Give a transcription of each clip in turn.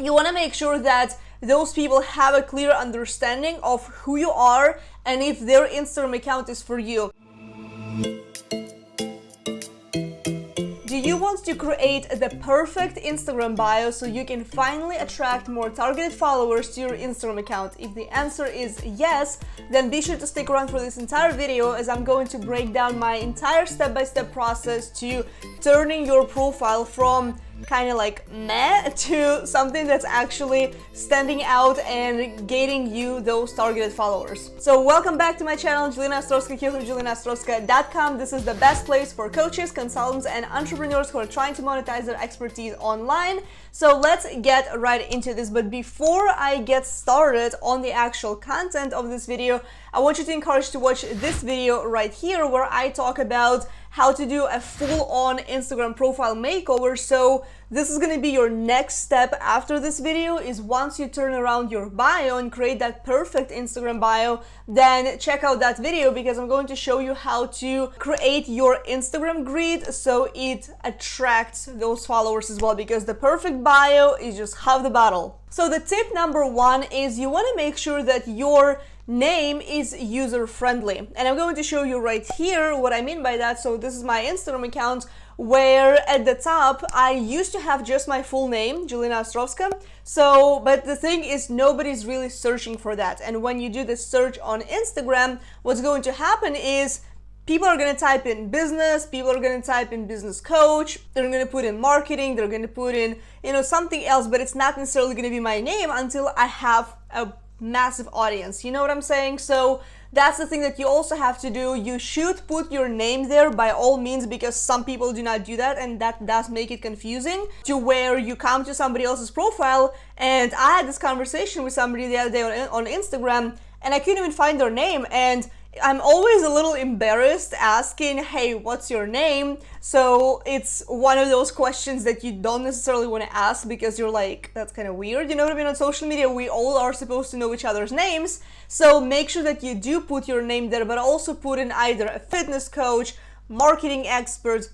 you want to make sure that those people have a clear understanding of who you are and if their Instagram account is for you. Do you want to create the perfect Instagram bio so you can finally attract more targeted followers to your Instagram account? If the answer is yes, then be sure to stick around for this entire video, as I'm going to break down my entire step-by-step process to turning your profile from kind of like meh to something that's actually standing out and getting you those targeted followers. So welcome back to my channel, Jelena Ostrovska here from JelenaOstrovska.com. This is the best place for coaches, consultants, and entrepreneurs who are trying to monetize their expertise online. So let's get right into this. But before I get started on the actual content of this video, I want you to encourage to watch this video right here, where I talk about how to do a full-on Instagram profile makeover. So this is going to be your next step after this video, is once you turn around your bio and create that perfect Instagram bio, then check out that video, because I'm going to show you how to create your Instagram grid so it attracts those followers as well, because the perfect bio is just half the battle. So the tip number one is you want to make sure that your name is user-friendly, and I'm going to show you right here what I mean by that. So this is my Instagram account, where at the top I used to have just my full name, Jelena Ostrovska. So, but the thing is, nobody's really searching for that, and when you do the search on Instagram, what's going to happen is people are going to type in business, people are going to type in business coach, they're going to put in marketing, they're going to put in, something else, but it's not necessarily going to be my name until I have a massive audience. You know what I'm saying? So that's the thing that you also have to do. You should put your name there by all means, because some people do not do that, and that does make it confusing, to where you come to somebody else's profile. And I had this conversation with somebody the other day on Instagram, and I couldn't even find their name, and I'm always a little embarrassed asking, hey, what's your name? So it's one of those questions that you don't necessarily want to ask, because you're like, that's kind of weird. You know what I mean? On social media, we all are supposed to know each other's names. So make sure that you do put your name there, but also put in either a fitness coach, marketing expert,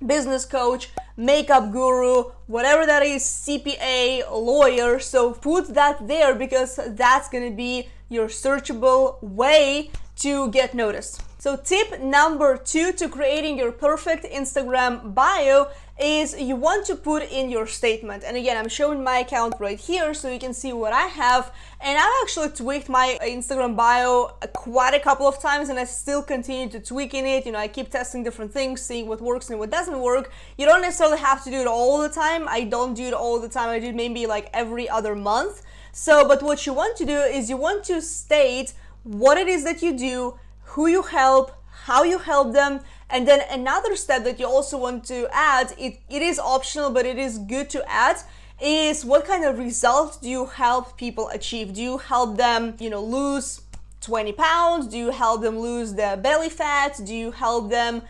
business coach, makeup guru, whatever that is, CPA, lawyer. So put that there, because that's going to be your searchable way to get noticed. So tip number two to creating your perfect Instagram bio is you want to put in your statement. And again, I'm showing my account right here so you can see what I have. And I've actually tweaked my Instagram bio quite a couple of times, and I still continue to tweaking it. I keep testing different things, seeing what works and what doesn't work. You don't necessarily have to do it all the time. I don't do it all the time. I do it maybe like every other month. So, but what you want to do is you want to state what it is that you do, who you help, how you help them. And then another step that you also want to add, it is optional, but it is good to add, is what kind of results do you help people achieve? Do you help them, lose 20 pounds? Do you help them lose their belly fat? Do you help them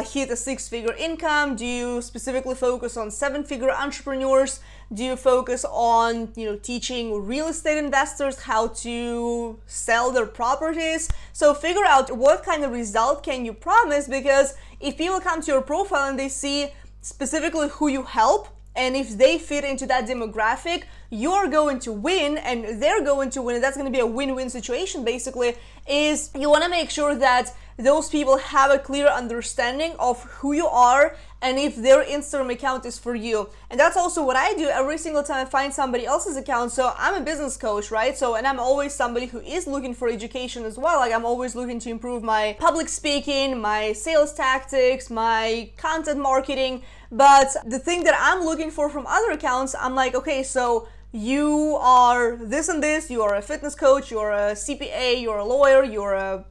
hit a six-figure income? Do you specifically focus on seven-figure entrepreneurs? Do you focus on, teaching real estate investors how to sell their properties? So figure out what kind of result can you promise, because if people come to your profile and they see specifically who you help, and if they fit into that demographic, you're going to win and they're going to win. And that's going to be a win-win situation. Basically, is you want to make sure that those people have a clear understanding of who you are and if their Instagram account is for you. And that's also what I do every single time I find somebody else's account. So I'm a business coach, right? So, and I'm always somebody who is looking for education as well. Like, I'm always looking to improve my public speaking, my sales tactics, my content marketing. But the thing that I'm looking for from other accounts, I'm like, okay, so you are this and this, you are a fitness coach, you're a CPA, you're a lawyer, you're a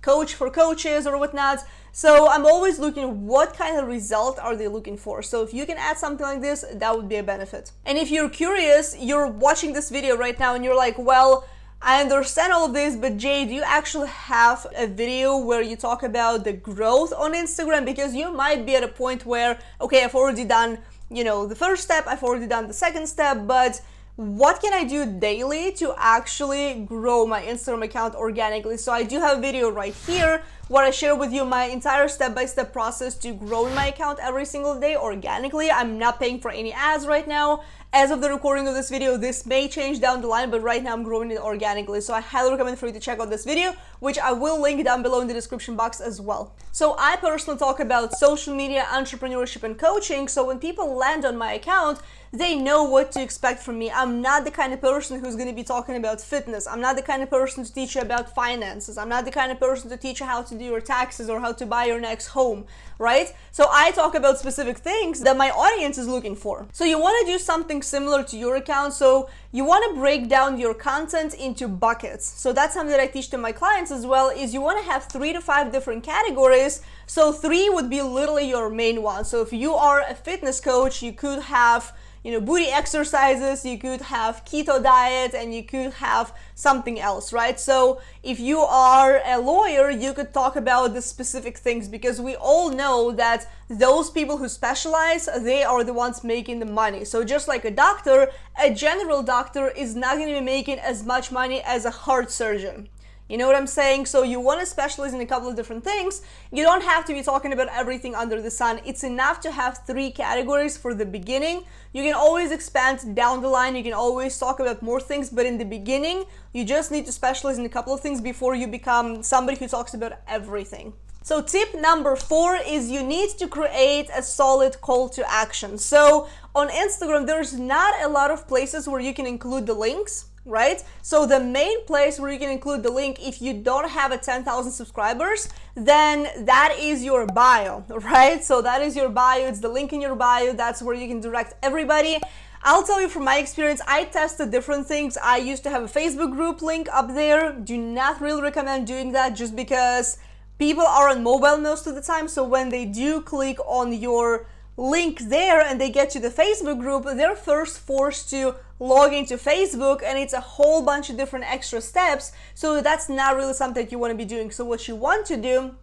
coach for coaches or whatnot. So I'm always looking what kind of result are they looking for. So if you can add something like this, that would be a benefit. And if you're curious, you're watching this video right now and you're like, well, I understand all of this, but Jay, do you actually have a video where you talk about the growth on Instagram? Because you might be at a point where, okay, I've already done, the first step, I've already done the second step, but what can I do daily to actually grow my Instagram account organically? So I do have a video right here where I share with you my entire step-by-step process to grow my account every single day organically. I'm not paying for any ads right now. As of the recording of this video, this may change down the line, but right now I'm growing it organically. So I highly recommend for you to check out this video, which I will link down below in the description box as well. So I personally talk about social media, entrepreneurship, and coaching. So when people land on my account, they know what to expect from me. I'm not the kind of person who's going to be talking about fitness. I'm not the kind of person to teach you about finances. I'm not the kind of person to teach you how to do your taxes or how to buy your next home, right? So I talk about specific things that my audience is looking for. So you want to do something similar to your account. So you want to break down your content into buckets. So that's something that I teach to my clients as well, is you want to have 3 to 5 different categories. So 3 would be literally your main one. So if you are a fitness coach, you could have booty exercises, you could have keto diet, and you could have something else, right? So if you are a lawyer, you could talk about the specific things, because we all know that those people who specialize, they are the ones making the money. So just like a doctor, a general doctor is not going to be making as much money as a heart surgeon. You know what I'm saying? So you want to specialize in a couple of different things. You don't have to be talking about everything under the sun. It's enough to have 3 categories for the beginning. You can always expand down the line. You can always talk about more things, but in the beginning, you just need to specialize in a couple of things before you become somebody who talks about everything. So tip number 4 is you need to create a solid call to action. So on Instagram, there's not a lot of places where you can include the links, right? So the main place where you can include the link, if you don't have a 10,000 subscribers, then that is your bio, right? So that is your bio. It's the link in your bio. That's where you can direct everybody. I'll tell you from my experience, I tested different things. I used to have a Facebook group link up there. Do not really recommend doing that, just because people are on mobile most of the time. So when they do click on your link there and they get to the Facebook group, they're first forced to log into Facebook, and it's a whole bunch of different extra steps. So that's not really something that you want to be doing. So what you want to do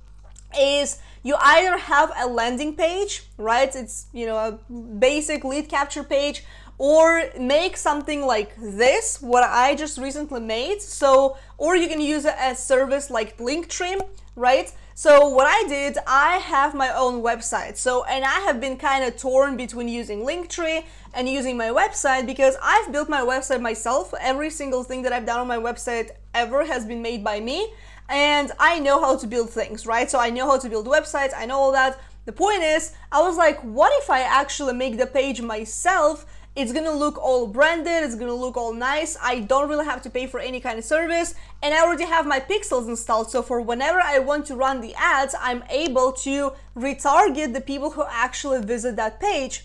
is you either have a landing page, right? It's, a basic lead capture page, or make something like this, what I just recently made. So, or you can use a service like Linktree, right? So what I did, I have my own website. So, and I have been kind of torn between using Linktree and using my website, because I've built my website myself. Every single thing that I've done on my website ever has been made by me, and I know how to build things, right? So I know how to build websites, I know all that. The point is, I was like, what if I actually make the page myself? It's gonna look all branded, it's gonna look all nice. I don't really have to pay for any kind of service, and I already have my pixels installed. So for whenever I want to run the ads, I'm able to retarget the people who actually visit that page,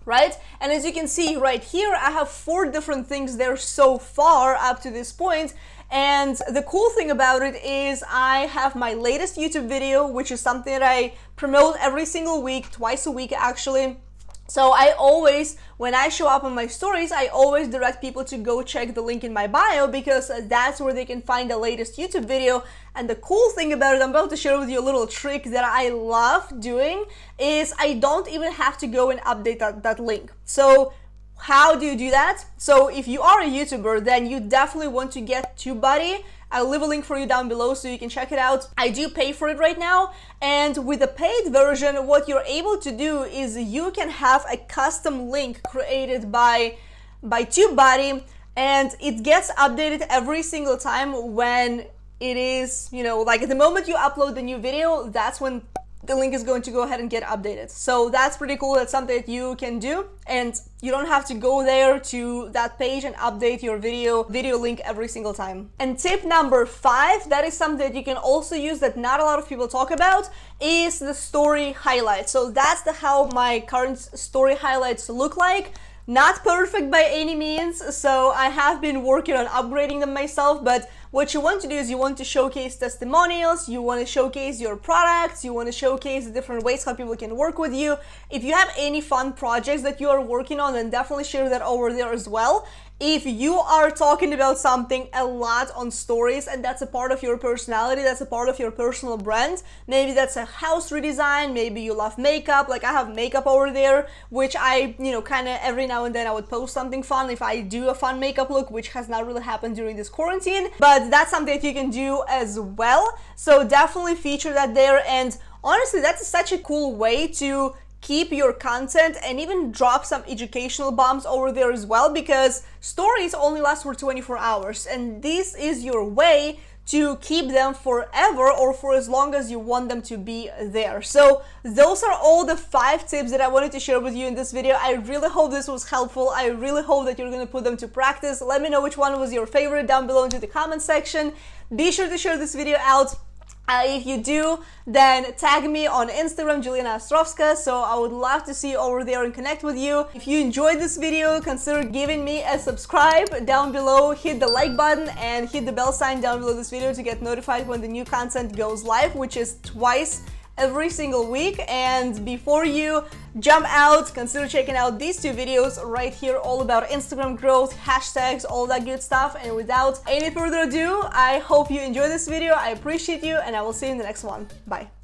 right? And as you can see right here, I have 4 different things there so far up to this point. And the cool thing about it is I have my latest YouTube video, which is something that I promote every single week, twice a week actually. So I always, when I show up on my stories, I always direct people to go check the link in my bio, because that's where they can find the latest YouTube video. And the cool thing about it, I'm about to share with you a little trick that I love doing, is I don't even have to go and update that link. So how do you do that? So if you are a YouTuber, then you definitely want to get TubeBuddy. I'll leave a link for you down below so you can check it out. I do pay for it right now, and with the paid version, what you're able to do is you can have a custom link created by TubeBuddy, and it gets updated every single time when it is, like at the moment you upload the new video, that's when the link is going to go ahead and get updated. So that's pretty cool. That's something that you can do, and you don't have to go there to that page and update your video link every single time. And tip number 5, that is something that you can also use that not a lot of people talk about, is the story highlights. So that's how my current story highlights look like. Not perfect by any means, so I have been working on upgrading them myself, but what you want to do is you want to showcase testimonials, you want to showcase your products, you want to showcase the different ways how people can work with you. If you have any fun projects that you are working on, then definitely share that over there as well. If you are talking about something a lot on stories and that's a part of your personality, that's a part of your personal brand, maybe that's a house redesign, maybe you love makeup, like I have makeup over there, which I, kind of every now and then I would post something fun if I do a fun makeup look, which has not really happened during this quarantine, but that's something that you can do as well. So definitely feature that there, and honestly, that's such a cool way to keep your content and even drop some educational bombs over there as well, because stories only last for 24 hours and this is your way to keep them forever or for as long as you want them to be there. So those are all the 5 tips that I wanted to share with you in this video. I really hope this was helpful. I really hope that you're going to put them to practice. Let me know which one was your favorite down below into the comment section. Be sure to share this video out. If you do, then tag me on Instagram, Jelena Ostrovska, so I would love to see you over there and connect with you. If you enjoyed this video, consider giving me a subscribe down below, hit the like button and hit the bell sign down below this video to get notified when the new content goes live, which is twice every single week. And before you jump out, consider checking out these 2 videos right here, all about Instagram growth, hashtags, all that good stuff. And without any further ado, I hope you enjoyed this video. I appreciate you and I will see you in the next one. Bye.